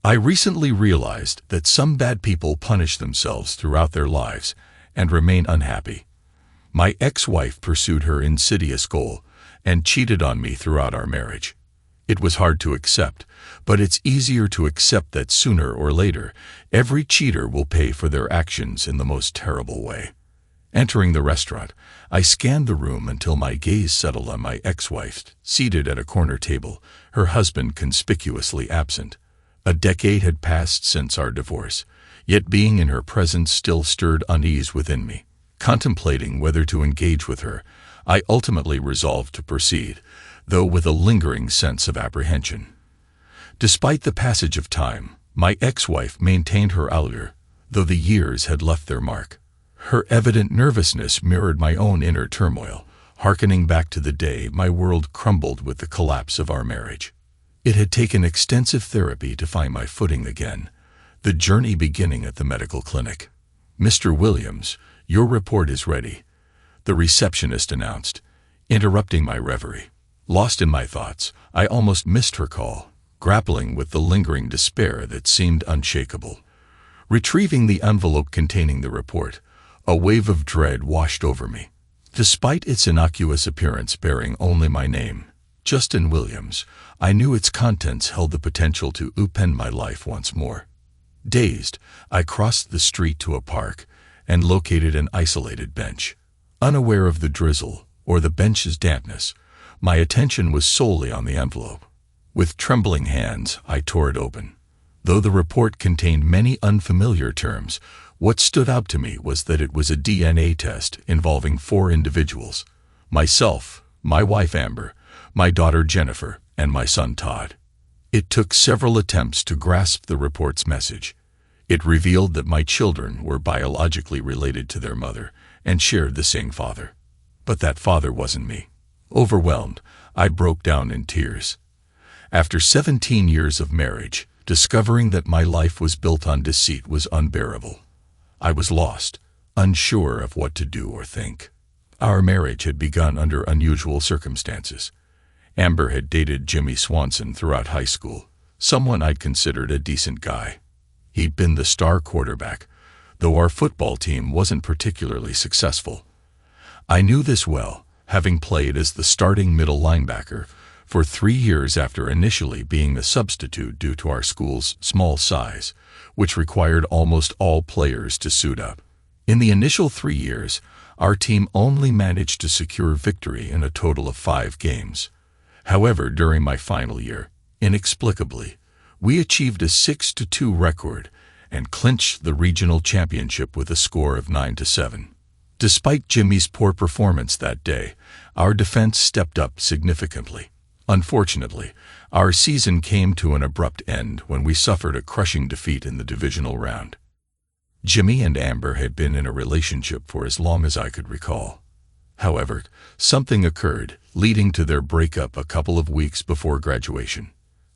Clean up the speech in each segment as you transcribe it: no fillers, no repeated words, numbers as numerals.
I recently realized that some bad people punish themselves throughout their lives and remain unhappy. My ex-wife pursued her insidious goal and cheated on me throughout our marriage. It was hard to accept, but it's easier to accept that sooner or later, every cheater will pay for their actions in the most terrible way. Entering the restaurant, I scanned the room until my gaze settled on my ex-wife, seated at a corner table, her husband conspicuously absent. A decade had passed since our divorce, yet being in her presence still stirred unease within me. Contemplating whether to engage with her, I ultimately resolved to proceed, though with a lingering sense of apprehension. Despite the passage of time, my ex-wife maintained her allure, though the years had left their mark. Her evident nervousness mirrored my own inner turmoil, hearkening back to the day my world crumbled with the collapse of our marriage. It had taken extensive therapy to find my footing again, the journey beginning at the medical clinic. "Mr. Williams, your report is ready," the receptionist announced, interrupting my reverie. Lost in my thoughts, I almost missed her call, grappling with the lingering despair that seemed unshakable. Retrieving the envelope containing the report, a wave of dread washed over me. Despite its innocuous appearance bearing only my name, Justin Williams, I knew its contents held the potential to upend my life once more. Dazed, I crossed the street to a park and located an isolated bench. Unaware of the drizzle or the bench's dampness, my attention was solely on the envelope. With trembling hands, I tore it open. Though the report contained many unfamiliar terms, what stood out to me was that it was a DNA test involving 4 individuals: myself, my wife Amber, my daughter Jennifer, and my son Todd. It took several attempts to grasp the report's message. It revealed that my children were biologically related to their mother and shared the same father. But that father wasn't me. Overwhelmed, I broke down in tears. After 17 years of marriage, discovering that my life was built on deceit was unbearable. I was lost, unsure of what to do or think. Our marriage had begun under unusual circumstances. Amber had dated Jimmy Swanson throughout high school, someone I'd considered a decent guy. He'd been the star quarterback, though our football team wasn't particularly successful. I knew this well, having played as the starting middle linebacker for 3 years after initially being a substitute due to our school's small size, which required almost all players to suit up. In the initial 3 years, our team only managed to secure victory in a total of 5 games. However, during my final year, inexplicably, we achieved a 6-2 record and clinched the regional championship with a score of 9-7. Despite Jimmy's poor performance that day, our defense stepped up significantly. Unfortunately, our season came to an abrupt end when we suffered a crushing defeat in the divisional round. Jimmy and Amber had been in a relationship for as long as I could recall. However, something occurred, leading to their breakup a couple of weeks before graduation.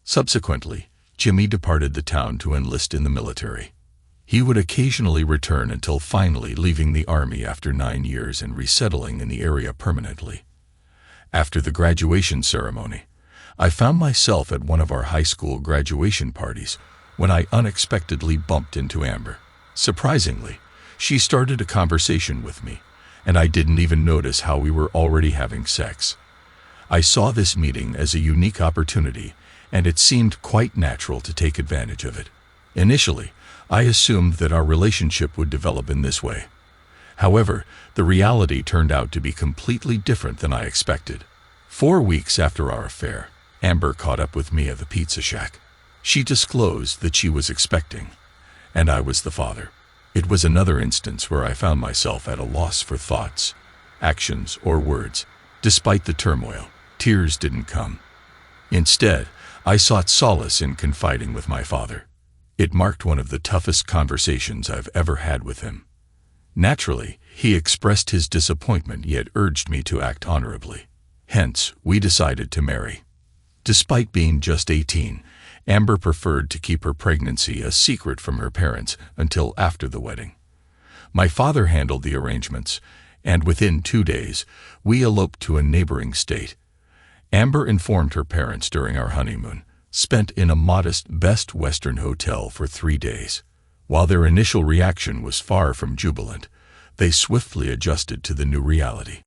Subsequently, Jimmy departed the town to enlist in the military. He would occasionally return until finally leaving the army after 9 years and resettling in the area permanently. After the graduation ceremony, I found myself at one of our high school graduation parties when I unexpectedly bumped into Amber. Surprisingly, she started a conversation with me, and I didn't even notice how we were already having sex. I saw this meeting as a unique opportunity, and it seemed quite natural to take advantage of it. Initially, I assumed that our relationship would develop in this way. However, the reality turned out to be completely different than I expected. 4 weeks after our affair, Amber caught up with me at the pizza shack. She disclosed that she was expecting, and I was the father. It was another instance where I found myself at a loss for thoughts, actions, or words. Despite the turmoil, tears didn't come. Instead, I sought solace in confiding with my father. It marked one of the toughest conversations I've ever had with him. Naturally, he expressed his disappointment yet urged me to act honorably. Hence, we decided to marry. Despite being just 18, Amber preferred to keep her pregnancy a secret from her parents until after the wedding. My father handled the arrangements, and within 2 days, we eloped to a neighboring state. Amber informed her parents during our honeymoon, spent in a modest Best Western hotel for 3 days. While their initial reaction was far from jubilant, they swiftly adjusted to the new reality.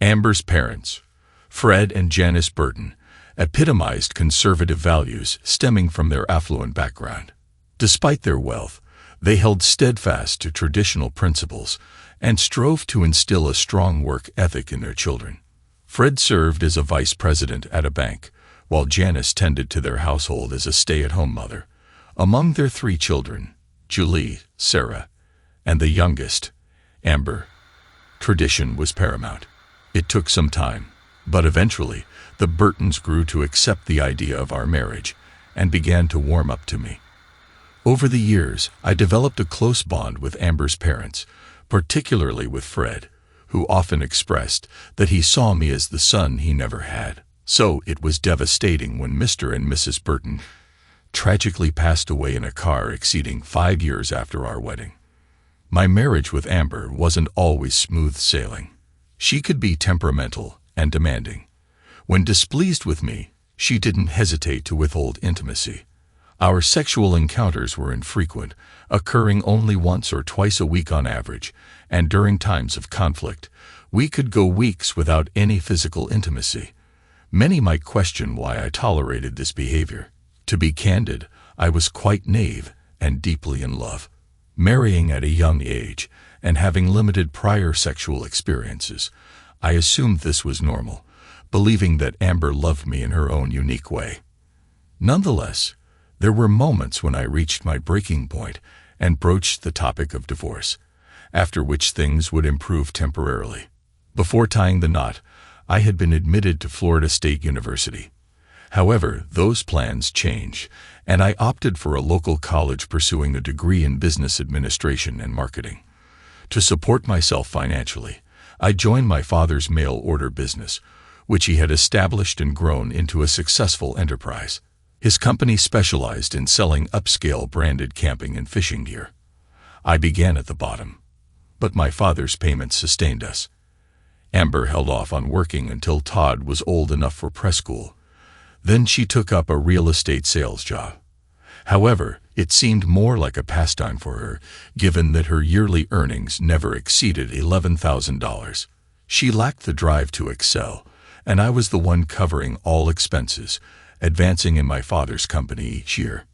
Amber's parents, Fred and Janice Burton, epitomized conservative values stemming from their affluent background. Despite their wealth, they held steadfast to traditional principles and strove to instill a strong work ethic in their children. Fred served as a vice president at a bank, while Janice tended to their household as a stay-at-home mother. Among their 3 children, Julie, Sarah, and the youngest, Amber, tradition was paramount. It took some time, but eventually the Burtons grew to accept the idea of our marriage and began to warm up to me. Over the years, I developed a close bond with Amber's parents, particularly with Fred, who often expressed that he saw me as the son he never had. So it was devastating when Mr. and Mrs. Burton tragically passed away in a car exceeding 5 years after our wedding. My marriage with Amber wasn't always smooth sailing. She could be temperamental and demanding. When displeased with me, she didn't hesitate to withhold intimacy. Our sexual encounters were infrequent, occurring only once or twice a week on average, and during times of conflict, we could go weeks without any physical intimacy. Many might question why I tolerated this behavior. To be candid, I was quite naive and deeply in love. Marrying at a young age and having limited prior sexual experiences, I assumed this was normal, believing that Amber loved me in her own unique way. Nonetheless, there were moments when I reached my breaking point and broached the topic of divorce, after which things would improve temporarily. Before tying the knot, I had been admitted to Florida State University. However, those plans changed, and I opted for a local college pursuing a degree in business administration and marketing. To support myself financially, I joined my father's mail order business, which he had established and grown into a successful enterprise. His company specialized in selling upscale branded camping and fishing gear. I began at the bottom, but my father's payments sustained us. Amber held off on working until Todd was old enough for preschool. Then she took up a real estate sales job. However, it seemed more like a pastime for her, given that her yearly earnings never exceeded $11,000. She lacked the drive to excel, and I was the one covering all expenses, advancing in my father's company each year.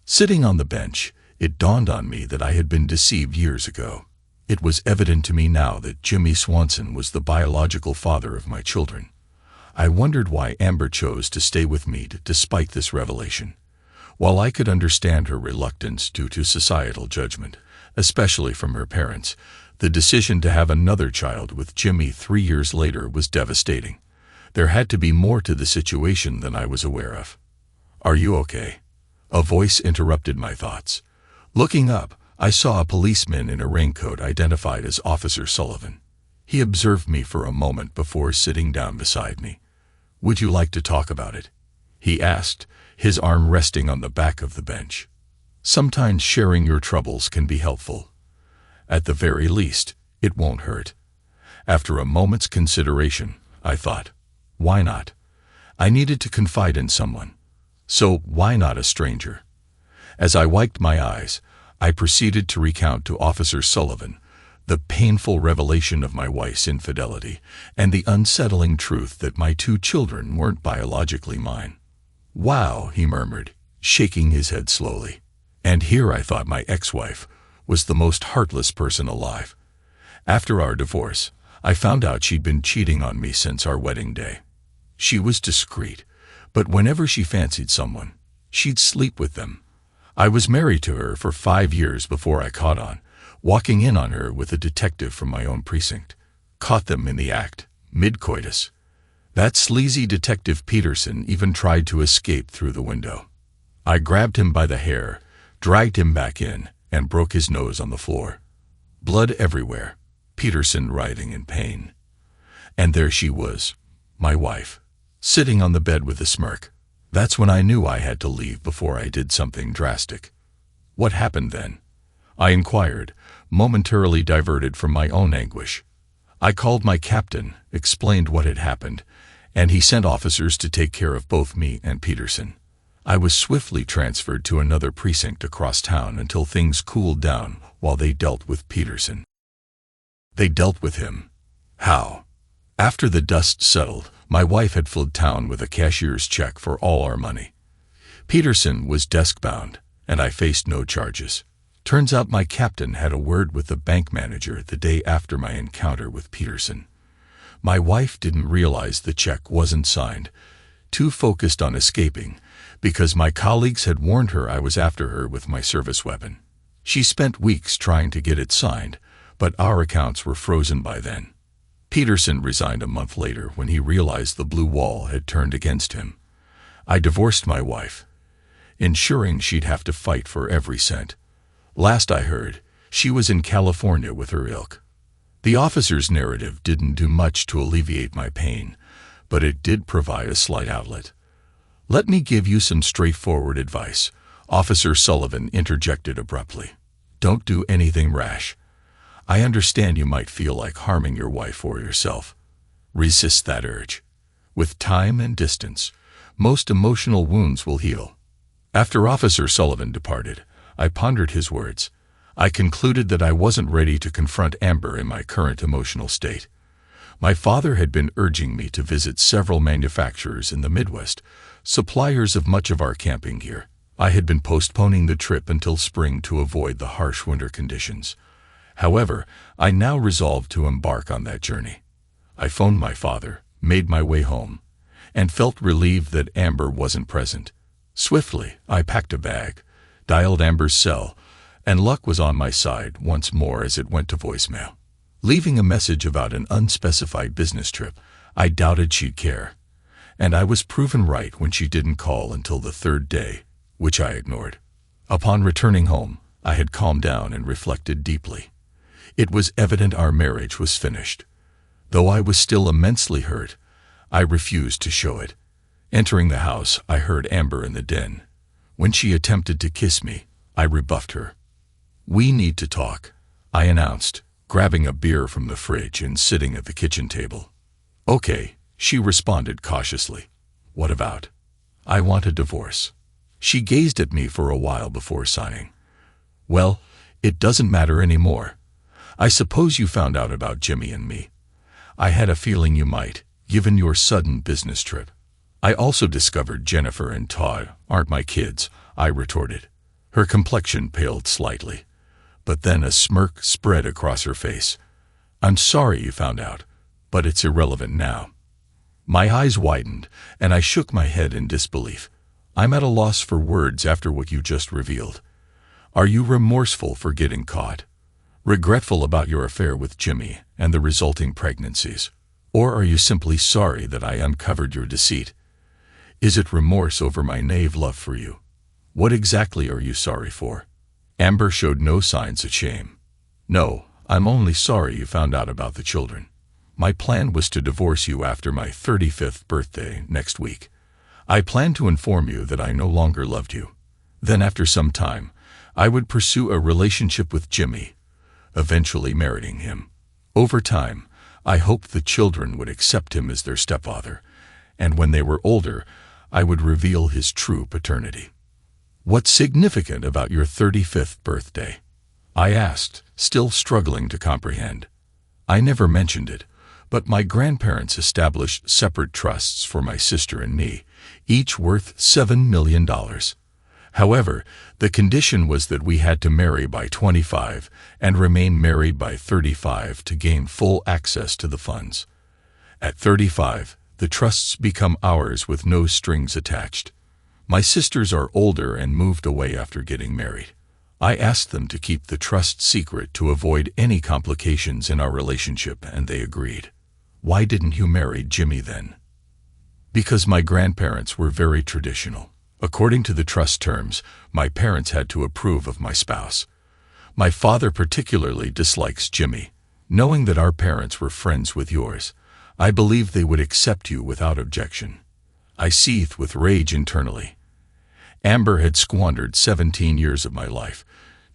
Sitting on the bench, it dawned on me that I had been deceived years ago. It was evident to me now that Jimmy Swanson was the biological father of my children. I wondered why Amber chose to stay with me despite this revelation. While I could understand her reluctance due to societal judgment, especially from her parents, the decision to have another child with Jimmy 3 years later was devastating. There had to be more to the situation than I was aware of. "Are you okay?" A voice interrupted my thoughts. Looking up, I saw a policeman in a raincoat identified as Officer Sullivan. He observed me for a moment before sitting down beside me. "Would you like to talk about it?" he asked, his arm resting on the back of the bench. "Sometimes sharing your troubles can be helpful. At the very least, it won't hurt." After a moment's consideration, I thought, why not? I needed to confide in someone. So why not a stranger? As I wiped my eyes, I proceeded to recount to Officer Sullivan the painful revelation of my wife's infidelity and the unsettling truth that my 2 children weren't biologically mine. "Wow," he murmured, shaking his head slowly. And here I thought my ex-wife was the most heartless person alive. After our divorce, I found out she'd been cheating on me since our wedding day. She was discreet, but whenever she fancied someone, she'd sleep with them. I was married to her for 5 years before I caught on, walking in on her with a detective from my own precinct. Caught them in the act, mid-coitus. That sleazy detective Peterson even tried to escape through the window. I grabbed him by the hair, dragged him back in, and broke his nose on the floor. Blood everywhere, Peterson writhing in pain. And there she was, my wife, sitting on the bed with a smirk. That's when I knew I had to leave before I did something drastic. "What happened then?" I inquired, momentarily diverted from my own anguish. I called my captain, explained what had happened, and he sent officers to take care of both me and Peterson. I was swiftly transferred to another precinct across town until things cooled down while they dealt with Peterson. They dealt with him. How? After the dust settled, my wife had fled town with a cashier's check for all our money. Peterson was desk-bound, and I faced no charges. Turns out my captain had a word with the bank manager the day after my encounter with Peterson. My wife didn't realize the check wasn't signed, too focused on escaping, because my colleagues had warned her I was after her with my service weapon. She spent weeks trying to get it signed, but our accounts were frozen by then. Peterson resigned a month later when he realized the blue wall had turned against him. I divorced my wife, ensuring she'd have to fight for every cent. Last I heard, she was in California with her ilk. The officer's narrative didn't do much to alleviate my pain, but it did provide a slight outlet. "Let me give you some straightforward advice," Officer Sullivan interjected abruptly. "Don't do anything rash. I understand you might feel like harming your wife or yourself. Resist that urge. With time and distance, most emotional wounds will heal." After Officer Sullivan departed, I pondered his words. I concluded that I wasn't ready to confront Amber in my current emotional state. My father had been urging me to visit several manufacturers in the Midwest, suppliers of much of our camping gear. I had been postponing the trip until spring to avoid the harsh winter conditions. However, I now resolved to embark on that journey. I phoned my father, made my way home, and felt relieved that Amber wasn't present. Swiftly, I packed a bag, dialed Amber's cell, and luck was on my side once more as it went to voicemail. Leaving a message about an unspecified business trip, I doubted she'd care, and I was proven right when she didn't call until the third day, which I ignored. Upon returning home, I had calmed down and reflected deeply. It was evident our marriage was finished. Though I was still immensely hurt, I refused to show it. Entering the house, I heard Amber in the den. When she attempted to kiss me, I rebuffed her. "We need to talk," I announced, grabbing a beer from the fridge and sitting at the kitchen table. "Okay," she responded cautiously. "What about?" "I want a divorce." She gazed at me for a while before sighing. "Well, it doesn't matter anymore. I suppose you found out about Jimmy and me. I had a feeling you might, given your sudden business trip." "I also discovered Jennifer and Todd aren't my kids," I retorted. Her complexion paled slightly, but then a smirk spread across her face. "I'm sorry you found out, but it's irrelevant now." My eyes widened, and I shook my head in disbelief. "I'm at a loss for words after what you just revealed. Are you remorseful for getting caught? Regretful about your affair with Jimmy and the resulting pregnancies? Or are you simply sorry that I uncovered your deceit? Is it remorse over my naive love for you? What exactly are you sorry for?" Amber showed no signs of shame. "No, I'm only sorry you found out about the children. My plan was to divorce you after my 35th birthday next week. I planned to inform you that I no longer loved you. Then after some time, I would pursue a relationship with Jimmy, eventually marrying him. Over time, I hoped the children would accept him as their stepfather, and when they were older, I would reveal his true paternity." "What's significant about your 35th birthday?" I asked, still struggling to comprehend. "I never mentioned it, but my grandparents established separate trusts for my sister and me, each worth $7 million. However, the condition was that we had to marry by 25 and remain married by 35 to gain full access to the funds. At 35, the trusts become ours with no strings attached. My sisters are older and moved away after getting married. I asked them to keep the trust secret to avoid any complications in our relationship, and they agreed." "Why didn't you marry Jimmy then?" "Because my grandparents were very traditional. According to the trust terms, my parents had to approve of my spouse. My father particularly dislikes Jimmy. Knowing that our parents were friends with yours, I believed they would accept you without objection." I seethed with rage internally. Amber had squandered 17 years of my life,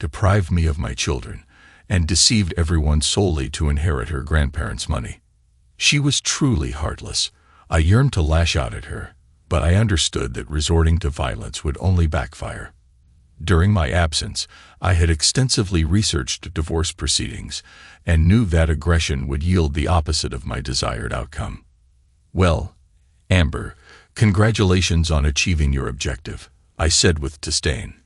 deprived me of my children, and deceived everyone solely to inherit her grandparents' money. She was truly heartless. I yearned to lash out at her, but I understood that resorting to violence would only backfire. During my absence, I had extensively researched divorce proceedings and knew that aggression would yield the opposite of my desired outcome. "Well, Amber, congratulations on achieving your objective," I said with disdain.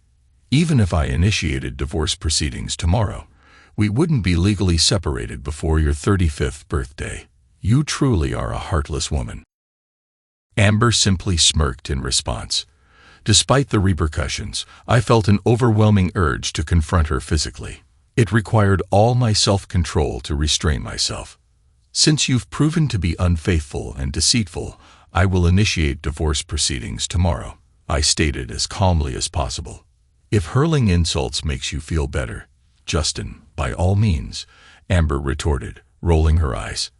"Even if I initiated divorce proceedings tomorrow, we wouldn't be legally separated before your 35th birthday. You truly are a heartless woman." Amber simply smirked in response. Despite the repercussions, I felt an overwhelming urge to confront her physically. It required all my self-control to restrain myself. "Since you've proven to be unfaithful and deceitful, I will initiate divorce proceedings tomorrow," I stated as calmly as possible. "If hurling insults makes you feel better, Justin, by all means," Amber retorted, rolling her eyes.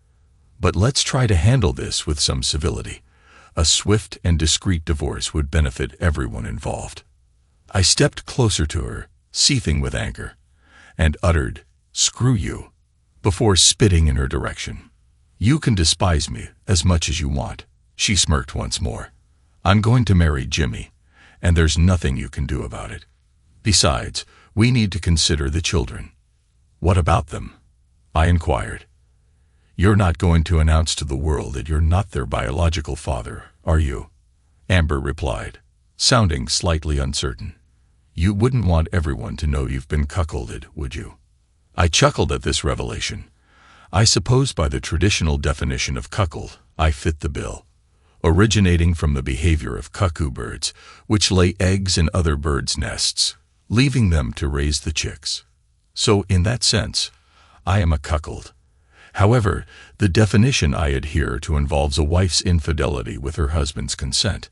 "But let's try to handle this with some civility. A swift and discreet divorce would benefit everyone involved." I stepped closer to her, seething with anger, and uttered, "Screw you," before spitting in her direction. "You can despise me as much as you want," she smirked once more. "I'm going to marry Jimmy, and there's nothing you can do about it. Besides, we need to consider the children." "What about them?" I inquired. "You're not going to announce to the world that you're not their biological father, are you?" Amber replied, sounding slightly uncertain. "You wouldn't want everyone to know you've been cuckolded, would you?" I chuckled at this revelation. I suppose by the traditional definition of cuckold, I fit the bill, originating from the behavior of cuckoo birds, which lay eggs in other birds' nests, leaving them to raise the chicks. So, in that sense, I am a cuckold. However, the definition I adhere to involves a wife's infidelity with her husband's consent.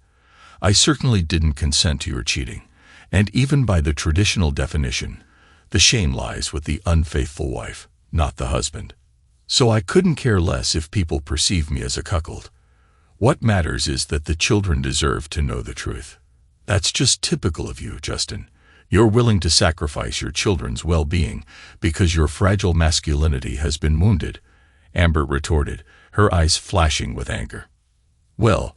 I certainly didn't consent to your cheating, and even by the traditional definition, the shame lies with the unfaithful wife, not the husband. So I couldn't care less if people perceive me as a cuckold. What matters is that the children deserve to know the truth. That's just typical of you, Justin. You're willing to sacrifice your children's well-being because your fragile masculinity has been wounded," Amber retorted, her eyes flashing with anger. "Well,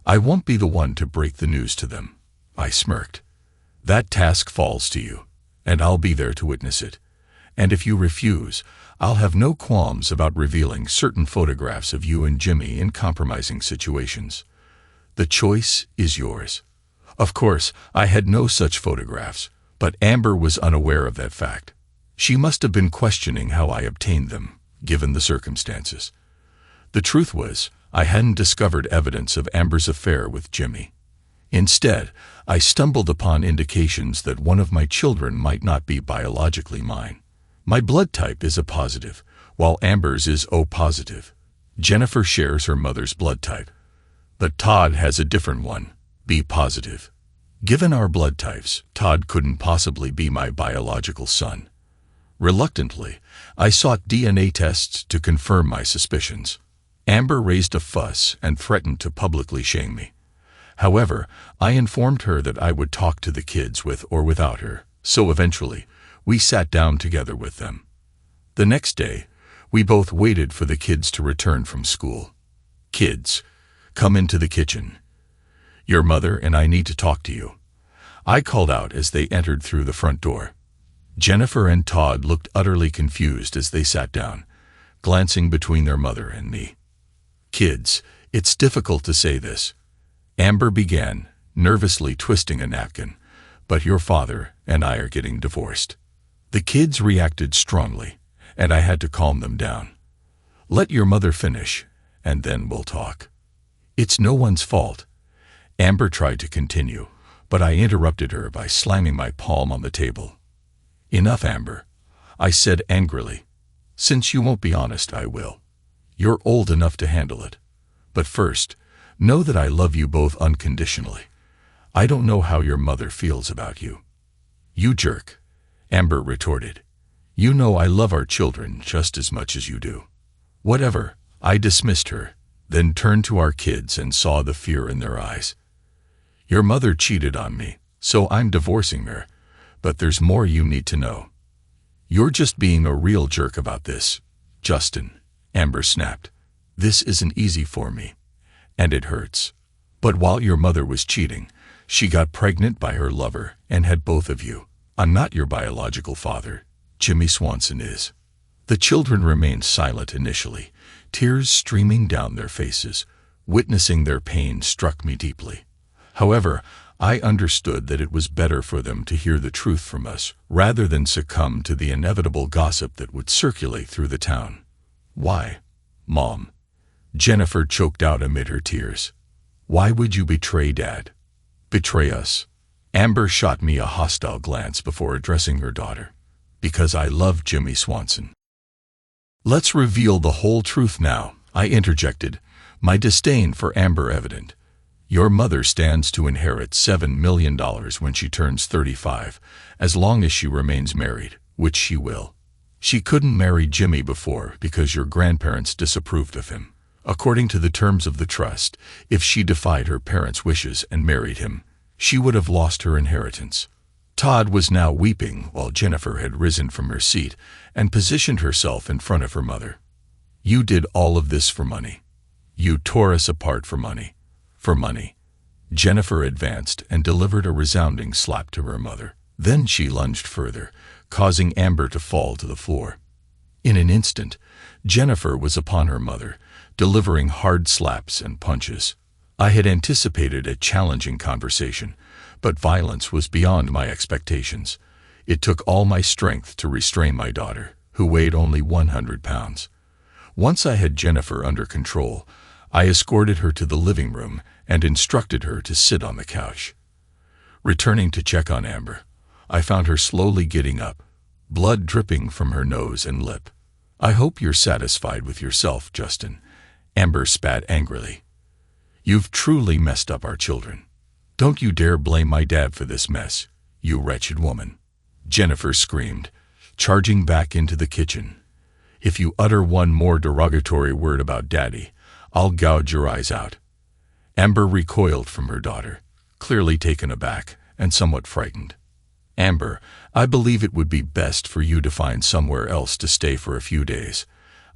I won't be the one to break the news to them," I smirked. "That task falls to you, and I'll be there to witness it. And if you refuse, I'll have no qualms about revealing certain photographs of you and Jimmy in compromising situations. The choice is yours." Of course, I had no such photographs, but Amber was unaware of that fact. She must have been questioning how I obtained them, given the circumstances. The truth was, I hadn't discovered evidence of Amber's affair with Jimmy. Instead, I stumbled upon indications that one of my children might not be biologically mine. My blood type is A positive, while Amber's is O positive. Jennifer shares her mother's blood type, but Todd has a different one, B positive. Given our blood types, Todd couldn't possibly be my biological son. Reluctantly, I sought DNA tests to confirm my suspicions. Amber raised a fuss and threatened to publicly shame me. However, I informed her that I would talk to the kids with or without her, so eventually, we sat down together with them. The next day, we both waited for the kids to return from school. "Kids, come into the kitchen. Your mother and I need to talk to you," I called out as they entered through the front door. Jennifer and Todd looked utterly confused as they sat down, glancing between their mother and me. "Kids, it's difficult to say this," Amber began, nervously twisting a napkin, "but your father and I are getting divorced." The kids reacted strongly, and I had to calm them down. "Let your mother finish, and then we'll talk." "It's no one's fault," Amber tried to continue, but I interrupted her by slamming my palm on the table. "Enough, Amber," I said angrily. "Since you won't be honest, I will. You're old enough to handle it. But first, know that I love you both unconditionally. I don't know how your mother feels about you." "You jerk," Amber retorted. "You know I love our children just as much as you do." "Whatever," I dismissed her, then turned to our kids and saw the fear in their eyes. "Your mother cheated on me, so I'm divorcing her, but there's more you need to know." "You're just being a real jerk about this, Justin," Amber snapped. "This isn't easy for me, and it hurts. But while your mother was cheating, she got pregnant by her lover and had both of you. I'm not your biological father. Jimmy Swanson is." The children remained silent initially, tears streaming down their faces. Witnessing their pain struck me deeply. However, I understood that it was better for them to hear the truth from us rather than succumb to the inevitable gossip that would circulate through the town. "Why, Mom?" Jennifer choked out amid her tears. "Why would you betray Dad? Betray us?" Amber shot me a hostile glance before addressing her daughter. "Because I love Jimmy Swanson." "Let's reveal the whole truth now," I interjected, my disdain for Amber evident. "Your mother stands to inherit $7 million when she turns 35, as long as she remains married, which she will. She couldn't marry Jimmy before because your grandparents disapproved of him. According to the terms of the trust, if she defied her parents' wishes and married him, she would have lost her inheritance." Todd was now weeping while Jennifer had risen from her seat and positioned herself in front of her mother. "You did all of this for money. You tore us apart for money. For money." Jennifer advanced and delivered a resounding slap to her mother. Then she lunged further, causing Amber to fall to the floor. In an instant, Jennifer was upon her mother, delivering hard slaps and punches. I had anticipated a challenging conversation, but violence was beyond my expectations. It took all my strength to restrain my daughter, who weighed only 100 pounds. Once I had Jennifer under control, I escorted her to the living room and instructed her to sit on the couch. Returning to check on Amber, I found her slowly getting up, blood dripping from her nose and lip. "I hope you're satisfied with yourself, Justin," Amber spat angrily. "You've truly messed up our children. Don't you dare blame my dad for this mess, you wretched woman." Jennifer screamed, charging back into the kitchen. "If you utter one more derogatory word about Daddy, I'll gouge your eyes out." Amber recoiled from her daughter, clearly taken aback and somewhat frightened. "Amber, I believe it would be best for you to find somewhere else to stay for a few days,"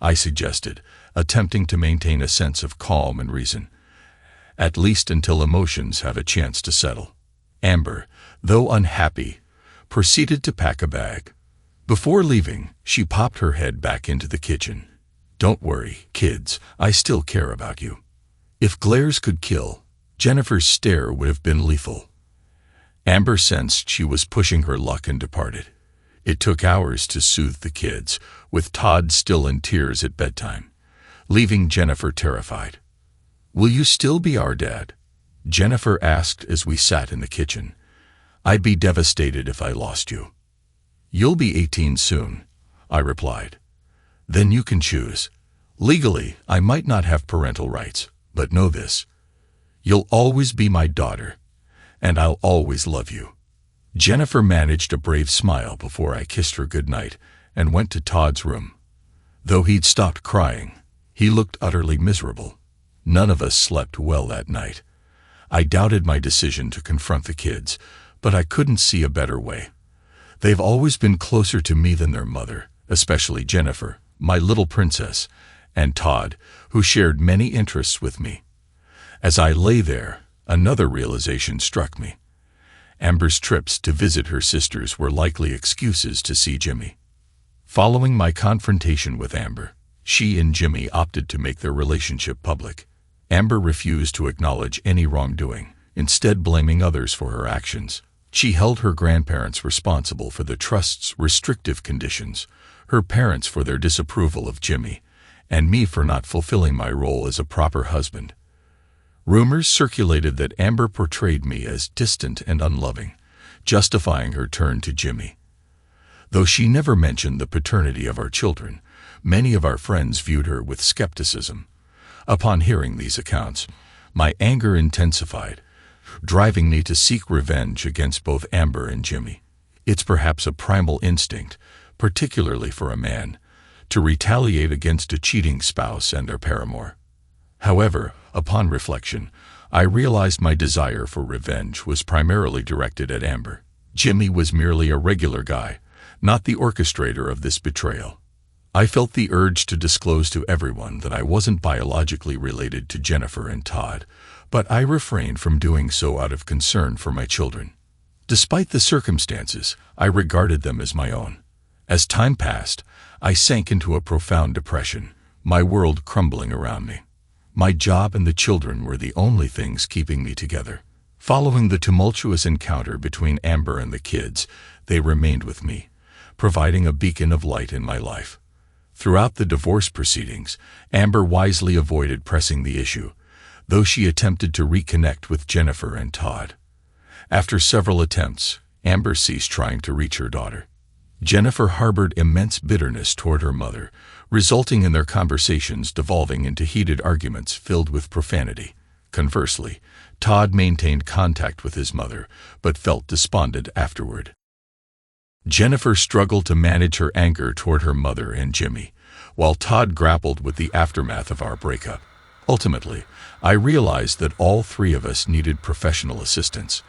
I suggested, attempting to maintain a sense of calm and reason. "At least until emotions have a chance to settle." Amber, though unhappy, proceeded to pack a bag. Before leaving, she popped her head back into the kitchen. "Don't worry, kids, I still care about you." If glares could kill, Jennifer's stare would have been lethal. Amber sensed she was pushing her luck and departed. It took hours to soothe the kids, with Todd still in tears at bedtime, leaving Jennifer terrified. "Will you still be our dad?" Jennifer asked as we sat in the kitchen. "I'd be devastated if I lost you." "You'll be 18 soon," I replied. "Then you can choose. Legally, I might not have parental rights, but know this. You'll always be my daughter, and I'll always love you." Jennifer managed a brave smile before I kissed her goodnight and went to Todd's room. Though he'd stopped crying, he looked utterly miserable. None of us slept well that night. I doubted my decision to confront the kids, but I couldn't see a better way. They've always been closer to me than their mother, especially Jennifer, my little princess, and Todd, who shared many interests with me. As I lay there, another realization struck me. Amber's trips to visit her sisters were likely excuses to see Jimmy. Following my confrontation with Amber, she and Jimmy opted to make their relationship public. Amber refused to acknowledge any wrongdoing, instead blaming others for her actions. She held her grandparents responsible for the trust's restrictive conditions, her parents for their disapproval of Jimmy, and me for not fulfilling my role as a proper husband. Rumors circulated that Amber portrayed me as distant and unloving, justifying her turn to Jimmy. Though she never mentioned the paternity of our children, many of our friends viewed her with skepticism. Upon hearing these accounts, my anger intensified, driving me to seek revenge against both Amber and Jimmy. It's perhaps a primal instinct, particularly for a man, to retaliate against a cheating spouse and their paramour. However, upon reflection, I realized my desire for revenge was primarily directed at Amber. Jimmy was merely a regular guy, not the orchestrator of this betrayal. I felt the urge to disclose to everyone that I wasn't biologically related to Jennifer and Todd, but I refrained from doing so out of concern for my children. Despite the circumstances, I regarded them as my own. As time passed, I sank into a profound depression, my world crumbling around me. My job and the children were the only things keeping me together. Following the tumultuous encounter between Amber and the kids, they remained with me, providing a beacon of light in my life. Throughout the divorce proceedings, Amber wisely avoided pressing the issue, though she attempted to reconnect with Jennifer and Todd. After several attempts, Amber ceased trying to reach her daughter. Jennifer harbored immense bitterness toward her mother, resulting in their conversations devolving into heated arguments filled with profanity. Conversely, Todd maintained contact with his mother, but felt despondent afterward. Jennifer struggled to manage her anger toward her mother and Jimmy, while Todd grappled with the aftermath of our breakup. Ultimately, I realized that all three of us needed professional assistance.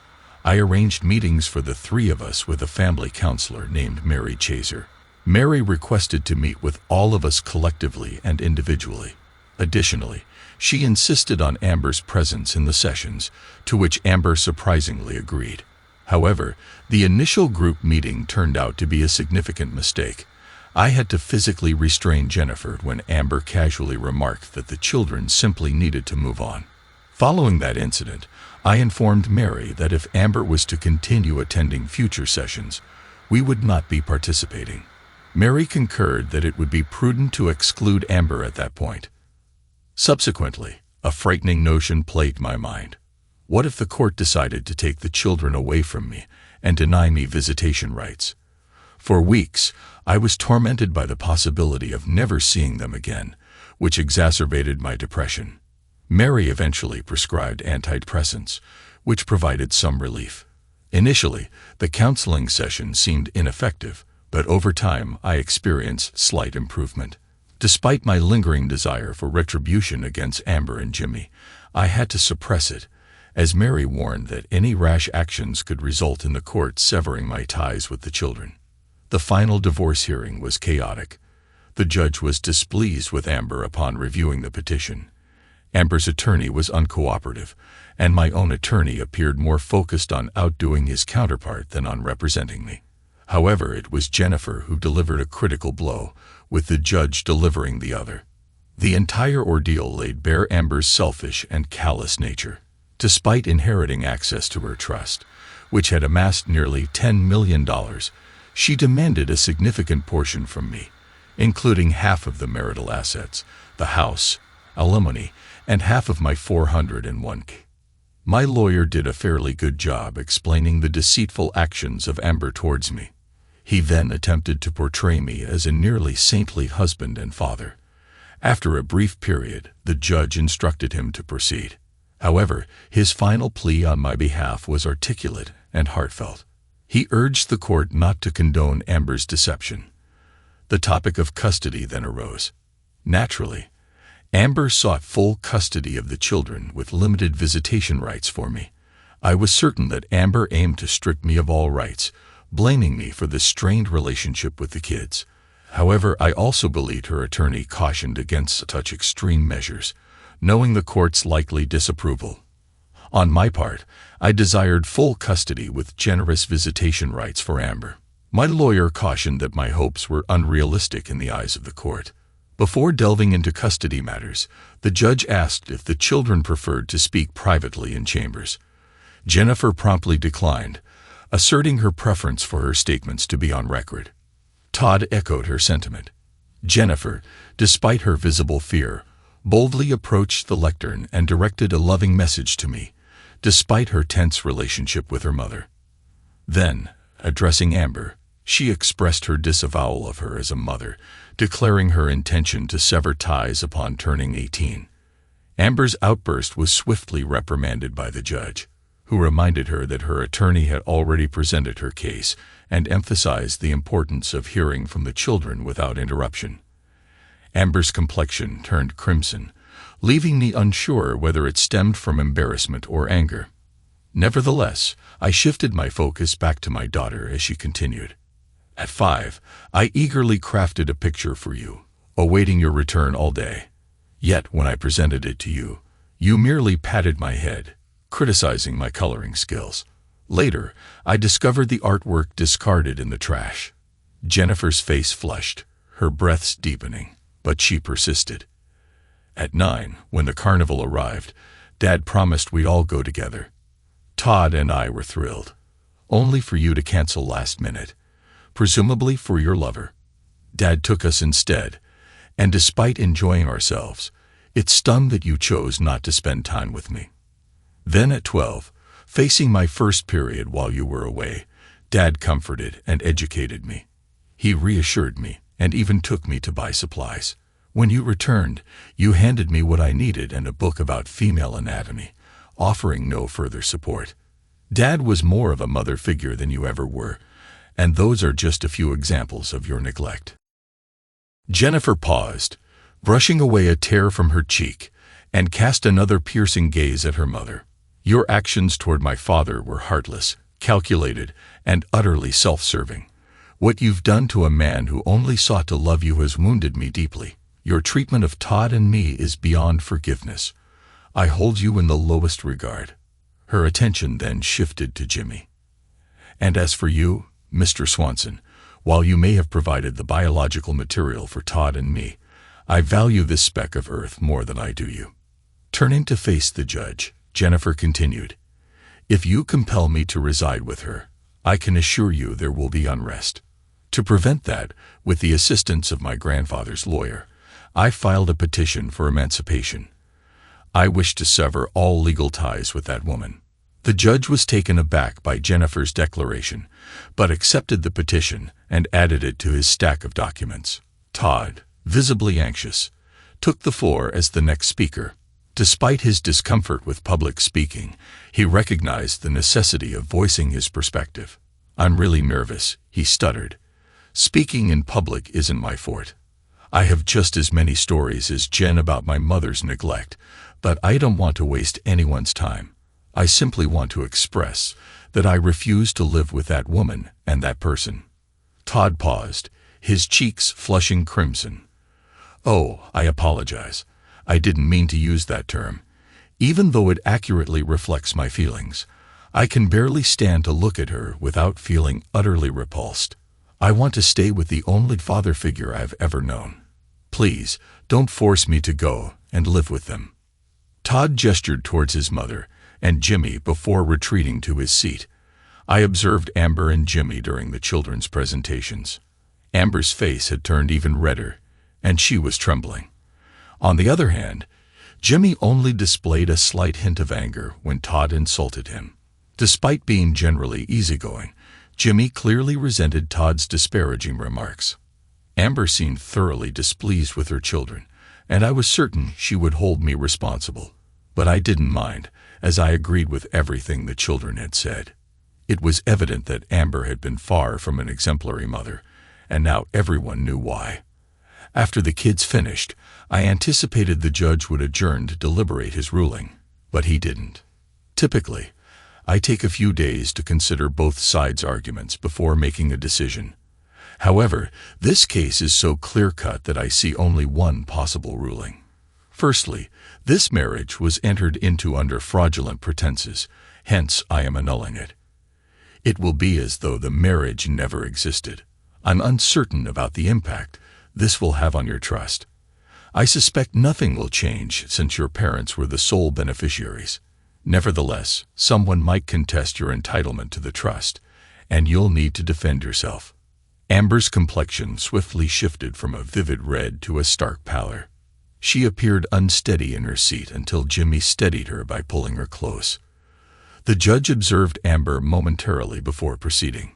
I arranged meetings for the three of us with a family counselor named Mary Chaser. Mary requested to meet with all of us collectively and individually. Additionally, she insisted on Amber's presence in the sessions, to which Amber surprisingly agreed. However, the initial group meeting turned out to be a significant mistake. I had to physically restrain Jennifer when Amber casually remarked that the children simply needed to move on. Following that incident, I informed Mary that if Amber was to continue attending future sessions, we would not be participating. Mary concurred that it would be prudent to exclude Amber at that point. Subsequently, a frightening notion plagued my mind. What if the court decided to take the children away from me and deny me visitation rights? For weeks, I was tormented by the possibility of never seeing them again, which exacerbated my depression. Mary eventually prescribed antidepressants, which provided some relief. Initially, the counseling session seemed ineffective, but over time I experienced slight improvement. Despite my lingering desire for retribution against Amber and Jimmy, I had to suppress it, as Mary warned that any rash actions could result in the court severing my ties with the children. The final divorce hearing was chaotic. The judge was displeased with Amber upon reviewing the petition. Amber's attorney was uncooperative, and my own attorney appeared more focused on outdoing his counterpart than on representing me. However, it was Jennifer who delivered a critical blow, with the judge delivering the other. The entire ordeal laid bare Amber's selfish and callous nature. Despite inheriting access to her trust, which had amassed nearly $10 million, she demanded a significant portion from me, including half of the marital assets, the house, alimony, and half of my 401k. My lawyer did a fairly good job explaining the deceitful actions of Amber towards me. He then attempted to portray me as a nearly saintly husband and father. After a brief period, the judge instructed him to proceed. However, his final plea on my behalf was articulate and heartfelt. He urged the court not to condone Amber's deception. The topic of custody then arose. Naturally, Amber sought full custody of the children with limited visitation rights for me. I was certain that Amber aimed to strip me of all rights, blaming me for the strained relationship with the kids. However, I also believed her attorney cautioned against such extreme measures, knowing the court's likely disapproval. On my part, I desired full custody with generous visitation rights for Amber. My lawyer cautioned that my hopes were unrealistic in the eyes of the court. Before delving into custody matters, the judge asked if the children preferred to speak privately in chambers. Jennifer promptly declined, asserting her preference for her statements to be on record. Todd echoed her sentiment. Jennifer, despite her visible fear, boldly approached the lectern and directed a loving message to me, despite her tense relationship with her mother. Then, addressing Amber, she expressed her disavowal of her as a mother, declaring her intention to sever ties upon turning 18. Amber's outburst was swiftly reprimanded by the judge, who reminded her that her attorney had already presented her case and emphasized the importance of hearing from the children without interruption. Amber's complexion turned crimson, leaving me unsure whether it stemmed from embarrassment or anger. Nevertheless, I shifted my focus back to my daughter as she continued. At 5, I eagerly crafted a picture for you, awaiting your return all day. Yet when I presented it to you, You merely patted my head, criticizing my coloring skills. Later, I discovered the artwork discarded in the trash. Jennifer's face flushed, her breaths deepening, but she persisted. At 9, when the carnival arrived, Dad promised we'd all go together. Todd and I were thrilled, only for you to cancel last minute, presumably for your lover. Dad took us instead, and despite enjoying ourselves, it stung that you chose not to spend time with me. Then at 12, facing my first period while you were away, Dad comforted and educated me. He reassured me and even took me to buy supplies. When you returned, you handed me what I needed and a book about female anatomy, offering no further support. Dad was more of a mother figure than you ever were, and those are just a few examples of your neglect. Jennifer paused, brushing away a tear from her cheek, and cast another piercing gaze at her mother. Your actions toward my father were heartless, calculated, and utterly self-serving. What you've done to a man who only sought to love you has wounded me deeply. Your treatment of Todd and me is beyond forgiveness. I hold you in the lowest regard. Her attention then shifted to Jimmy. And as for you, Mr. Swanson, while you may have provided the biological material for Todd and me, I value this speck of earth more than I do you. Turning to face the judge, Jennifer continued, if you compel me to reside with her, I can assure you there will be unrest. To prevent that, with the assistance of my grandfather's lawyer, I filed a petition for emancipation. I wish to sever all legal ties with that woman. The judge was taken aback by Jennifer's declaration, but accepted the petition and added it to his stack of documents. Todd, visibly anxious, took the floor as the next speaker. Despite his discomfort with public speaking, he recognized the necessity of voicing his perspective. I'm really nervous, he stuttered. Speaking in public isn't my forte. I have just as many stories as Jen about my mother's neglect, but I don't want to waste anyone's time. I simply want to express that I refuse to live with that woman and that person. Todd paused, his cheeks flushing crimson. Oh, I apologize. I didn't mean to use that term. Even though it accurately reflects my feelings, I can barely stand to look at her without feeling utterly repulsed. I want to stay with the only father figure I've ever known. Please, don't force me to go and live with them. Todd gestured towards his mother and Jimmy before retreating to his seat. I observed Amber and Jimmy during the children's presentations. Amber's face had turned even redder, and she was trembling. On the other hand, Jimmy only displayed a slight hint of anger when Todd insulted him. Despite being generally easygoing, Jimmy clearly resented Todd's disparaging remarks. Amber seemed thoroughly displeased with her children, and I was certain she would hold me responsible. But I didn't mind, as I agreed with everything the children had said. It was evident that Amber had been far from an exemplary mother, and now everyone knew why. After the kids finished, I anticipated the judge would adjourn to deliberate his ruling, but he didn't. Typically, I take a few days to consider both sides' arguments before making a decision. However, this case is so clear-cut that I see only one possible ruling. Firstly, this marriage was entered into under fraudulent pretenses, hence I am annulling it. It will be as though the marriage never existed. I'm uncertain about the impact this will have on your trust. I suspect nothing will change since your parents were the sole beneficiaries. Nevertheless, someone might contest your entitlement to the trust, and you'll need to defend yourself. Amber's complexion swiftly shifted from a vivid red to a stark pallor. She appeared unsteady in her seat until Jimmy steadied her by pulling her close. The judge observed Amber momentarily before proceeding.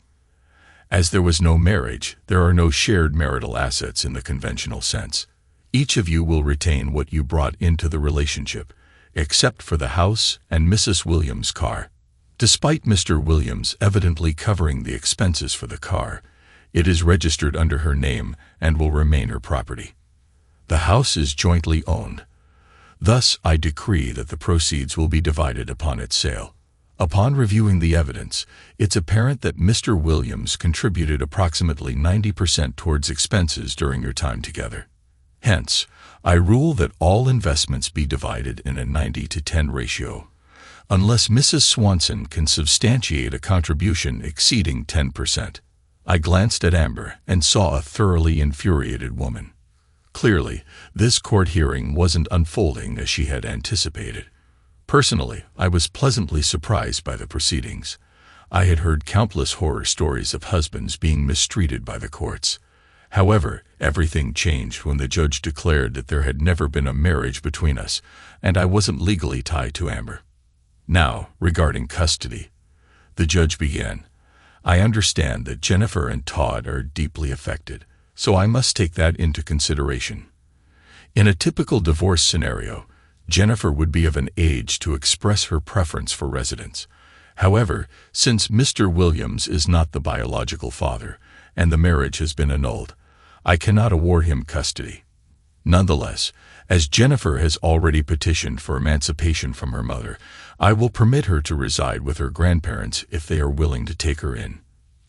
As there was no marriage, there are no shared marital assets in the conventional sense. Each of you will retain what you brought into the relationship, except for the house and Mrs. Williams' car. Despite Mr. Williams evidently covering the expenses for the car, it is registered under her name and will remain her property. The house is jointly owned. Thus, I decree that the proceeds will be divided upon its sale. Upon reviewing the evidence, it's apparent that Mr. Williams contributed approximately 90% towards expenses during your time together. Hence, I rule that all investments be divided in a 90-to-10 ratio, unless Mrs. Swanson can substantiate a contribution exceeding 10%. I glanced at Amber and saw a thoroughly infuriated woman. Clearly, this court hearing wasn't unfolding as she had anticipated. Personally, I was pleasantly surprised by the proceedings. I had heard countless horror stories of husbands being mistreated by the courts. However, everything changed when the judge declared that there had never been a marriage between us, and I wasn't legally tied to Amber. Now, regarding custody, the judge began. I understand that Jennifer and Todd are deeply affected, so I must take that into consideration. In a typical divorce scenario, Jennifer would be of an age to express her preference for residence. However, since Mr. Williams is not the biological father, and the marriage has been annulled, I cannot award him custody. Nonetheless, as Jennifer has already petitioned for emancipation from her mother, I will permit her to reside with her grandparents if they are willing to take her in.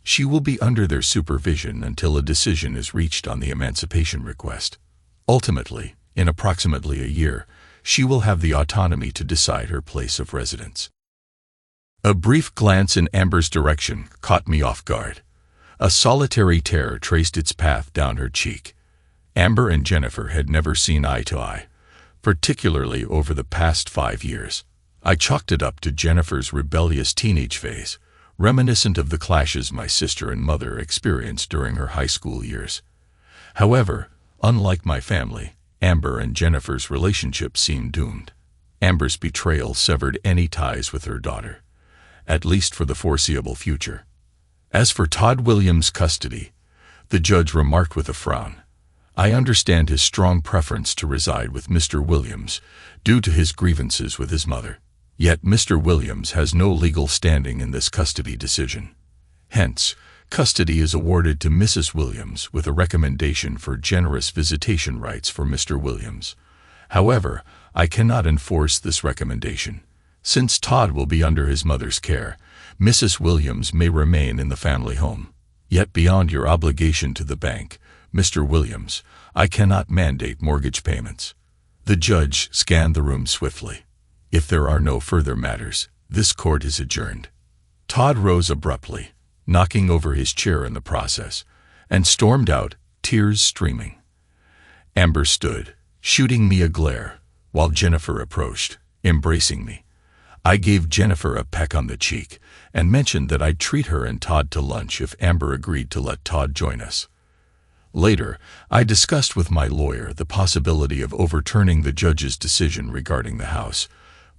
She will be under their supervision until a decision is reached on the emancipation request. Ultimately, in approximately a year, she will have the autonomy to decide her place of residence. A brief glance in Amber's direction caught me off guard. A solitary tear traced its path down her cheek. Amber and Jennifer had never seen eye to eye, particularly over the past 5 years. I chalked it up to Jennifer's rebellious teenage phase, reminiscent of the clashes my sister and mother experienced during her high school years. However, unlike my family, Amber and Jennifer's relationship seemed doomed. Amber's betrayal severed any ties with her daughter, at least for the foreseeable future. As for Todd Williams' custody, the judge remarked with a frown, I understand his strong preference to reside with Mr. Williams due to his grievances with his mother. Yet Mr. Williams has no legal standing in this custody decision. Hence, custody is awarded to Mrs. Williams with a recommendation for generous visitation rights for Mr. Williams. However, I cannot enforce this recommendation. Since Todd will be under his mother's care, Mrs. Williams may remain in the family home. Yet beyond your obligation to the bank, Mr. Williams, I cannot mandate mortgage payments. The judge scanned the room swiftly. If there are no further matters, this court is adjourned. Todd rose abruptly, knocking over his chair in the process, and stormed out, tears streaming. Amber stood, shooting me a glare, while Jennifer approached, embracing me. I gave Jennifer a peck on the cheek and mentioned that I'd treat her and Todd to lunch if Amber agreed to let Todd join us. Later, I discussed with my lawyer the possibility of overturning the judge's decision regarding the house,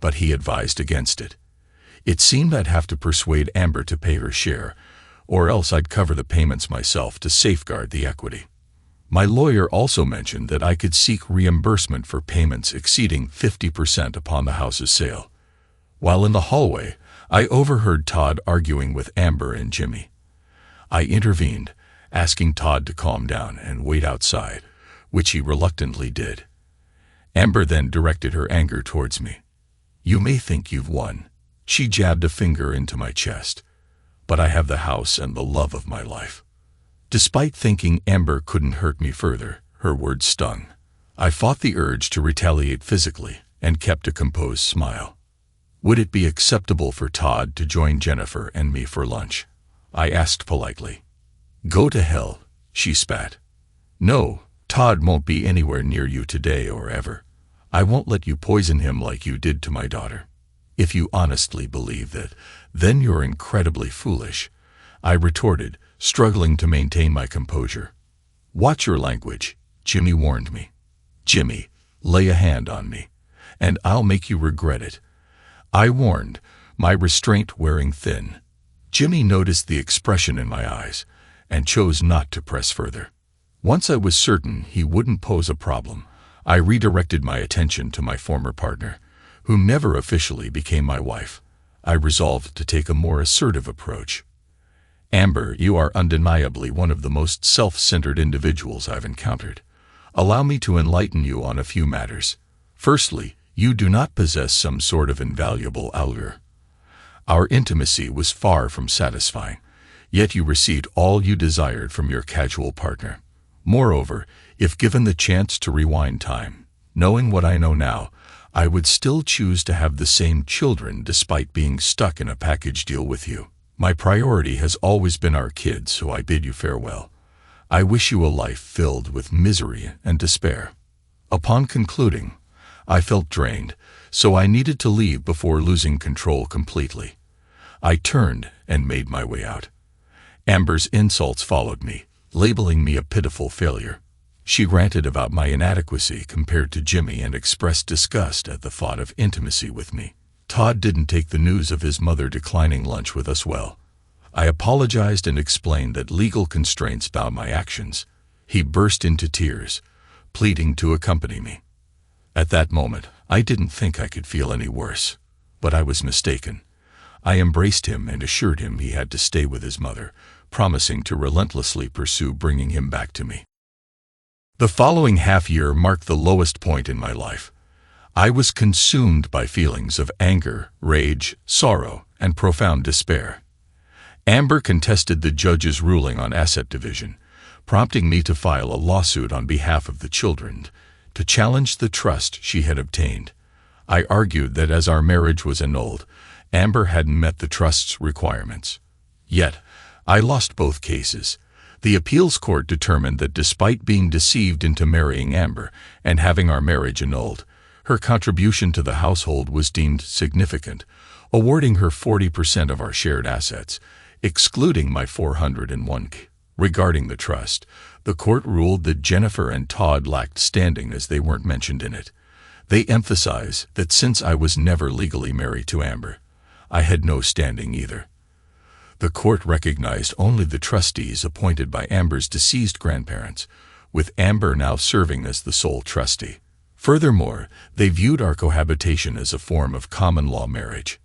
but he advised against it. It seemed I'd have to persuade Amber to pay her share, or else I'd cover the payments myself to safeguard the equity. My lawyer also mentioned that I could seek reimbursement for payments exceeding 50% upon the house's sale. While in the hallway, I overheard Todd arguing with Amber and Jimmy. I intervened, asking Todd to calm down and wait outside, which he reluctantly did. Amber then directed her anger towards me. You may think you've won. She jabbed a finger into my chest. But I have the house and the love of my life. Despite thinking Amber couldn't hurt me further, her words stung. I fought the urge to retaliate physically and kept a composed smile. Would it be acceptable for Todd to join Jennifer and me for lunch? I asked politely. Go to hell, she spat. No, Todd won't be anywhere near you today or ever. I won't let you poison him like you did to my daughter. If you honestly believe that, then you're incredibly foolish, I retorted, struggling to maintain my composure. Watch your language, Jimmy warned me. Jimmy, lay a hand on me, and I'll make you regret it. I warned, my restraint wearing thin. Jimmy noticed the expression in my eyes and chose not to press further. Once I was certain he wouldn't pose a problem, I redirected my attention to my former partner, who never officially became my wife. I resolved to take a more assertive approach. Amber, you are undeniably one of the most self-centered individuals I've encountered. Allow me to enlighten you on a few matters. Firstly, you do not possess some sort of invaluable allure. Our intimacy was far from satisfying, yet you received all you desired from your casual partner. Moreover, if given the chance to rewind time, knowing what I know now, I would still choose to have the same children despite being stuck in a package deal with you. My priority has always been our kids, so I bid you farewell. I wish you a life filled with misery and despair." Upon concluding, I felt drained, so I needed to leave before losing control completely. I turned and made my way out. Amber's insults followed me, labeling me a pitiful failure. She ranted about my inadequacy compared to Jimmy and expressed disgust at the thought of intimacy with me. Todd didn't take the news of his mother declining lunch with us well. I apologized and explained that legal constraints bound my actions. He burst into tears, pleading to accompany me. At that moment, I didn't think I could feel any worse, but I was mistaken. I embraced him and assured him he had to stay with his mother, promising to relentlessly pursue bringing him back to me. The following half-year marked the lowest point in my life. I was consumed by feelings of anger, rage, sorrow, and profound despair. Amber contested the judge's ruling on asset division, prompting me to file a lawsuit on behalf of the children, to challenge the trust she had obtained. I argued that as our marriage was annulled, Amber hadn't met the trust's requirements. Yet, I lost both cases. The appeals court determined that despite being deceived into marrying Amber and having our marriage annulled, her contribution to the household was deemed significant, awarding her 40% of our shared assets, excluding my $401K. Regarding the trust, the court ruled that Jennifer and Todd lacked standing as they weren't mentioned in it. They emphasize that since I was never legally married to Amber, I had no standing either. The court recognized only the trustees appointed by Amber's deceased grandparents, with Amber now serving as the sole trustee. Furthermore, they viewed our cohabitation as a form of common law marriage.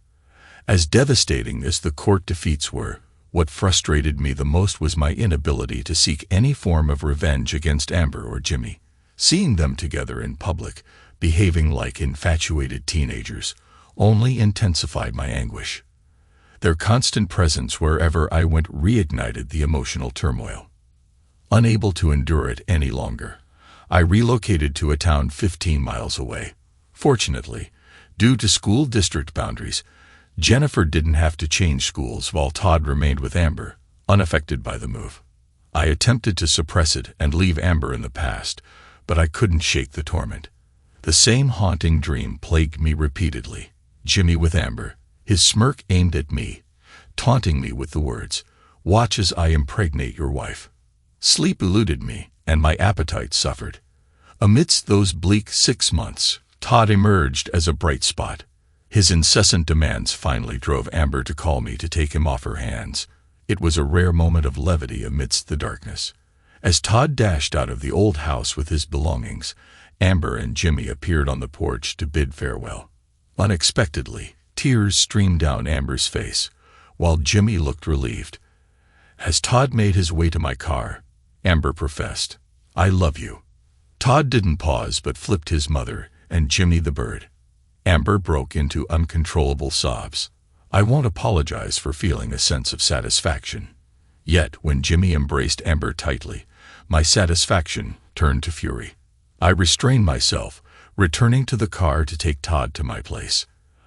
As devastating as the court defeats were, what frustrated me the most was my inability to seek any form of revenge against Amber or Jimmy. Seeing them together in public, behaving like infatuated teenagers, only intensified my anguish. Their constant presence wherever I went reignited the emotional turmoil. Unable to endure it any longer, I relocated to a town 15 miles away. Fortunately, due to school district boundaries, Jennifer didn't have to change schools while Todd remained with Amber, unaffected by the move. I attempted to suppress it and leave Amber in the past, but I couldn't shake the torment. The same haunting dream plagued me repeatedly. Jimmy with Amber, his smirk aimed at me, taunting me with the words, "Watch as I impregnate your wife." Sleep eluded me, and my appetite suffered. Amidst those bleak 6 months, Todd emerged as a bright spot. His incessant demands finally drove Amber to call me to take him off her hands. It was a rare moment of levity amidst the darkness. As Todd dashed out of the old house with his belongings, Amber and Jimmy appeared on the porch to bid farewell. Unexpectedly, tears streamed down Amber's face, while Jimmy looked relieved. As Todd made his way to my car, Amber professed, "I love you." Todd didn't pause but flipped his mother and Jimmy the bird. Amber broke into uncontrollable sobs. I won't apologize for feeling a sense of satisfaction. Yet, when Jimmy embraced Amber tightly, my satisfaction turned to fury. I restrained myself, returning to the car to take Todd to my place.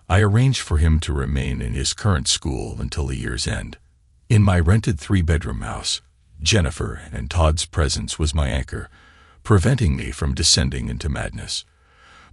I arranged for him to remain in his current school until the year's end. In my rented 3-bedroom house, Jennifer and Todd's presence was my anchor, preventing me from descending into madness.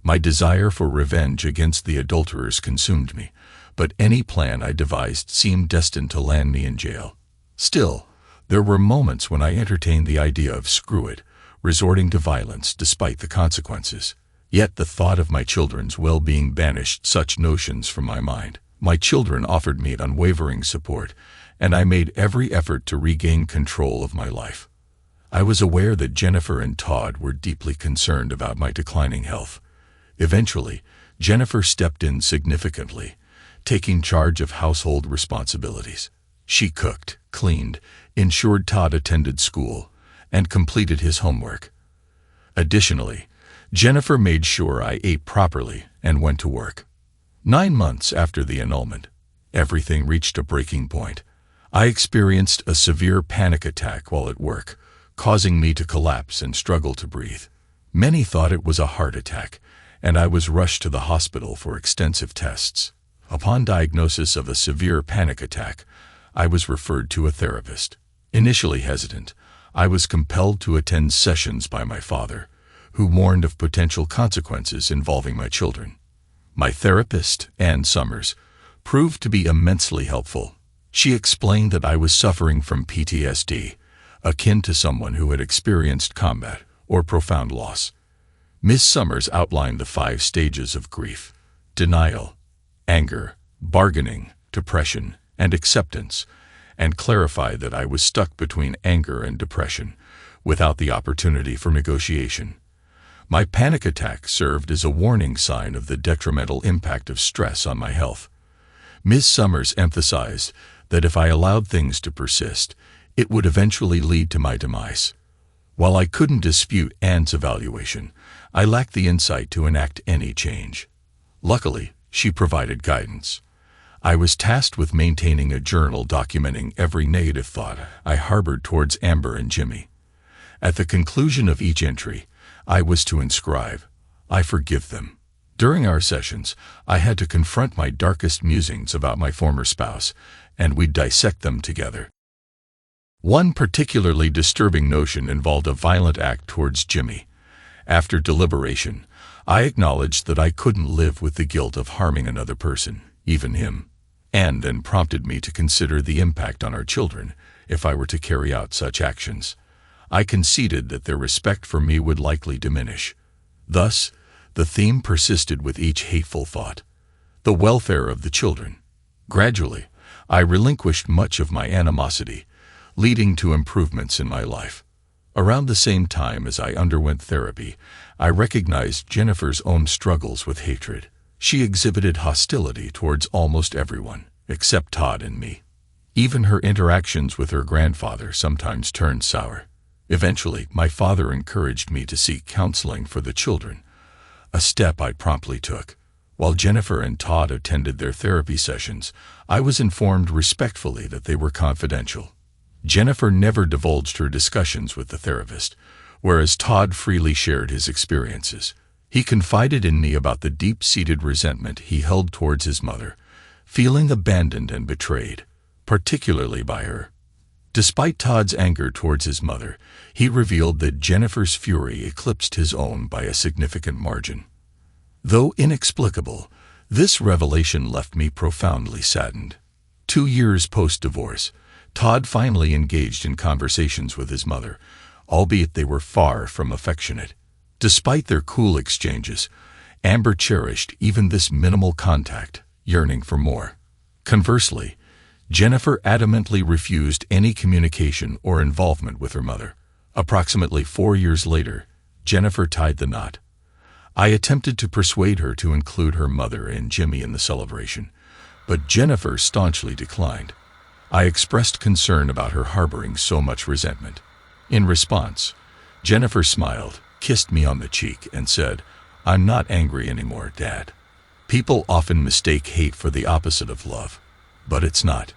My desire for revenge against the adulterers consumed me, but any plan I devised seemed destined to land me in jail. Still, there were moments when I entertained the idea of screw it, resorting to violence despite the consequences. Yet the thought of my children's well-being banished such notions from my mind. My children offered me unwavering support, and I made every effort to regain control of my life. I was aware that Jennifer and Todd were deeply concerned about my declining health. Eventually, Jennifer stepped in significantly, taking charge of household responsibilities. She cooked, cleaned, ensured Todd attended school, and completed his homework. Additionally, Jennifer made sure I ate properly and went to work. 9 months after the annulment, everything reached a breaking point. I experienced a severe panic attack while at work, causing me to collapse and struggle to breathe. Many thought it was a heart attack, and I was rushed to the hospital for extensive tests. Upon diagnosis of a severe panic attack, I was referred to a therapist. Initially hesitant, I was compelled to attend sessions by my father, who warned of potential consequences involving my children. My therapist, Ann Summers, proved to be immensely helpful. She explained that I was suffering from PTSD, akin to someone who had experienced combat or profound loss. Ms. Summers outlined the 5 stages of grief: denial, anger, bargaining, depression, and acceptance, and clarified that I was stuck between anger and depression, without the opportunity for negotiation. My panic attack served as a warning sign of the detrimental impact of stress on my health. Ms. Summers emphasized that if I allowed things to persist, it would eventually lead to my demise. While I couldn't dispute Ann's evaluation, I lacked the insight to enact any change. Luckily, she provided guidance. I was tasked with maintaining a journal documenting every negative thought I harbored towards Amber and Jimmy. At the conclusion of each entry, I was to inscribe, "I forgive them." During our sessions, I had to confront my darkest musings about my former spouse, and we'd dissect them together. One particularly disturbing notion involved a violent act towards Jimmy. After deliberation, I acknowledged that I couldn't live with the guilt of harming another person, even him, and then prompted me to consider the impact on our children if I were to carry out such actions. I conceded that their respect for me would likely diminish. Thus, the theme persisted with each hateful thought: the welfare of the children. Gradually, I relinquished much of my animosity, leading to improvements in my life. Around the same time as I underwent therapy, I recognized Jennifer's own struggles with hatred. She exhibited hostility towards almost everyone, except Todd and me. Even her interactions with her grandfather sometimes turned sour. Eventually, my father encouraged me to seek counseling for the children, a step I promptly took. While Jennifer and Todd attended their therapy sessions, I was informed respectfully that they were confidential. Jennifer never divulged her discussions with the therapist, whereas Todd freely shared his experiences. He confided in me about the deep-seated resentment he held towards his mother, feeling abandoned and betrayed, particularly by her. Despite Todd's anger towards his mother, he revealed that Jennifer's fury eclipsed his own by a significant margin. Though inexplicable, this revelation left me profoundly saddened. 2 years post-divorce, Todd finally engaged in conversations with his mother, albeit they were far from affectionate. Despite their cool exchanges, Amber cherished even this minimal contact, yearning for more. Conversely, Jennifer adamantly refused any communication or involvement with her mother. Approximately 4 years later, Jennifer tied the knot. I attempted to persuade her to include her mother and Jimmy in the celebration, but Jennifer staunchly declined. I expressed concern about her harboring so much resentment. In response, Jennifer smiled, kissed me on the cheek, and said, "I'm not angry anymore, Dad." People often mistake hate for the opposite of love, but it's not.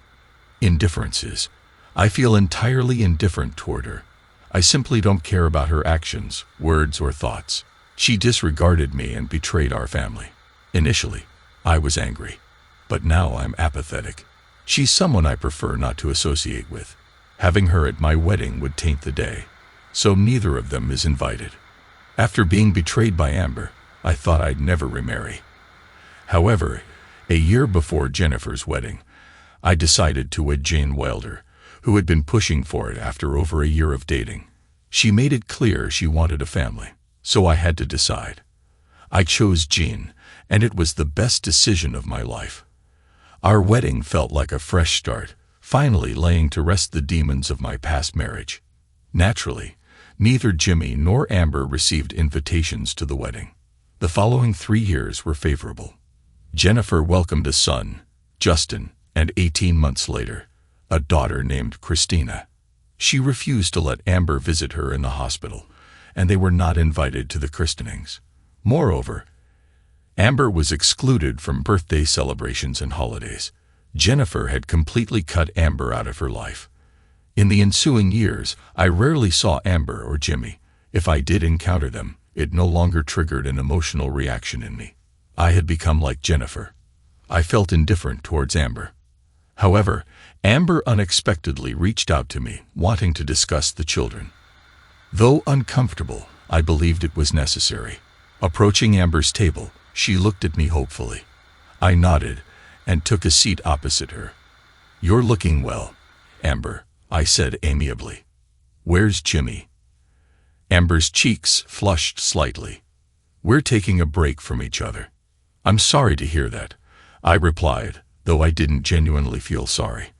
Indifference is. I feel entirely indifferent toward her. I simply don't care about her actions, words, or thoughts. She disregarded me and betrayed our family. Initially, I was angry, but now I'm apathetic. She's someone I prefer not to associate with. Having her at my wedding would taint the day, so neither of them is invited. After being betrayed by Amber, I thought I'd never remarry. However, a year before Jennifer's wedding, I decided to wed Jane Wilder, who had been pushing for it after over a year of dating. She made it clear she wanted a family, so I had to decide. I chose Jean, and it was the best decision of my life. Our wedding felt like a fresh start, finally laying to rest the demons of my past marriage. Naturally, neither Jimmy nor Amber received invitations to the wedding. The following 3 years were favorable. Jennifer welcomed a son, Justin, and 18 months later, a daughter named Christina. She refused to let Amber visit her in the hospital, and they were not invited to the christenings. Moreover, Amber was excluded from birthday celebrations and holidays. Jennifer had completely cut Amber out of her life. In the ensuing years, I rarely saw Amber or Jimmy. If I did encounter them, it no longer triggered an emotional reaction in me. I had become like Jennifer. I felt indifferent towards Amber. However, Amber unexpectedly reached out to me, wanting to discuss the children. Though uncomfortable, I believed it was necessary. Approaching Amber's table, she looked at me hopefully. I nodded and took a seat opposite her. "You're looking well, Amber," I said amiably. "Where's Jimmy?" Amber's cheeks flushed slightly. "We're taking a break from each other." "I'm sorry to hear that," I replied, though I didn't genuinely feel sorry.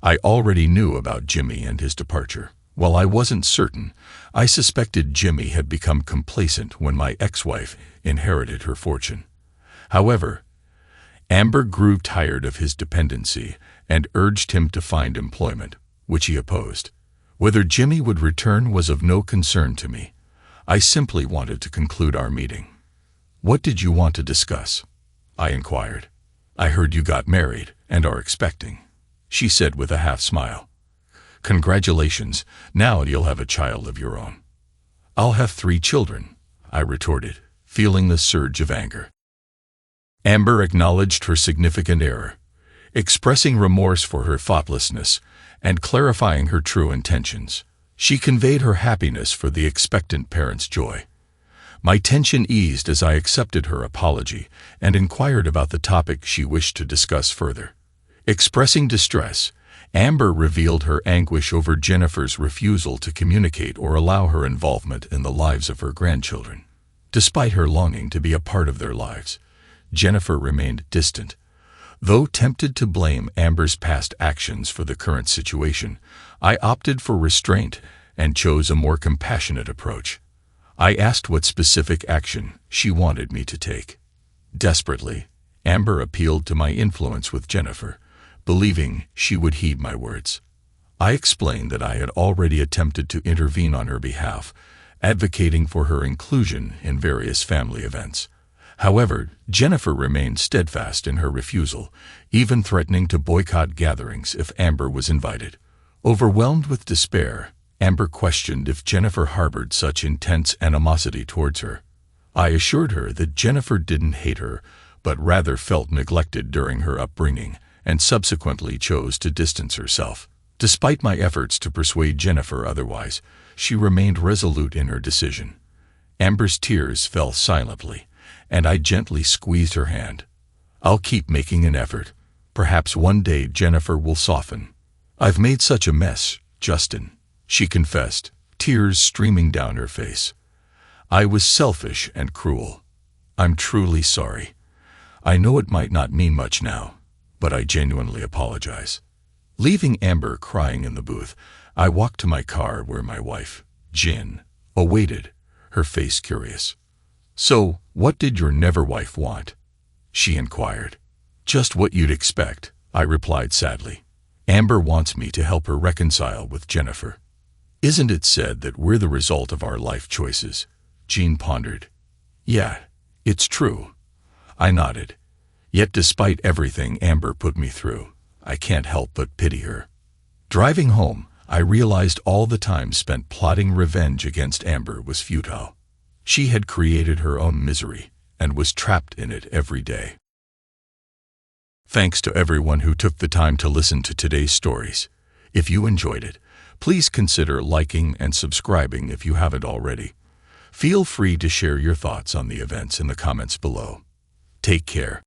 I already knew about Jimmy and his departure. While I wasn't certain, I suspected Jimmy had become complacent when my ex-wife inherited her fortune. However, Amber grew tired of his dependency and urged him to find employment, which he opposed. Whether Jimmy would return was of no concern to me. I simply wanted to conclude our meeting. "What did you want to discuss?" I inquired. "I heard you got married and are expecting," she said with a half smile. "Congratulations, now you'll have a child of your own." "I'll have 3 children," I retorted, feeling the surge of anger. Amber acknowledged her significant error, expressing remorse for her thoughtlessness and clarifying her true intentions. She conveyed her happiness for the expectant parents' joy. My tension eased as I accepted her apology and inquired about the topic she wished to discuss further. Expressing distress, Amber revealed her anguish over Jennifer's refusal to communicate or allow her involvement in the lives of her grandchildren. Despite her longing to be a part of their lives, Jennifer remained distant. Though tempted to blame Amber's past actions for the current situation, I opted for restraint and chose a more compassionate approach. I asked what specific action she wanted me to take. Desperately, Amber appealed to my influence with Jennifer, believing she would heed my words. I explained that I had already attempted to intervene on her behalf, advocating for her inclusion in various family events. However, Jennifer remained steadfast in her refusal, even threatening to boycott gatherings if Amber was invited. Overwhelmed with despair, Amber questioned if Jennifer harbored such intense animosity towards her. I assured her that Jennifer didn't hate her, but rather felt neglected during her upbringing, and subsequently chose to distance herself. Despite my efforts to persuade Jennifer otherwise, she remained resolute in her decision. Amber's tears fell silently, and I gently squeezed her hand. "I'll keep making an effort. Perhaps one day Jennifer will soften." "I've made such a mess, Justin," she confessed, tears streaming down her face. "I was selfish and cruel. I'm truly sorry. I know it might not mean much now, but I genuinely apologize." Leaving Amber crying in the booth, I walked to my car where my wife, Jen, awaited, her face curious. "So, what did your never-wife want?" she inquired. "Just what you'd expect," I replied sadly. "Amber wants me to help her reconcile with Jennifer." "Isn't it said that we're the result of our life choices?" Jean pondered. "Yeah, it's true." I nodded. Yet despite everything Amber put me through, I can't help but pity her. Driving home, I realized all the time spent plotting revenge against Amber was futile. She had created her own misery and was trapped in it every day. Thanks to everyone who took the time to listen to today's stories. If you enjoyed it, please consider liking and subscribing if you haven't already. Feel free to share your thoughts on the events in the comments below. Take care.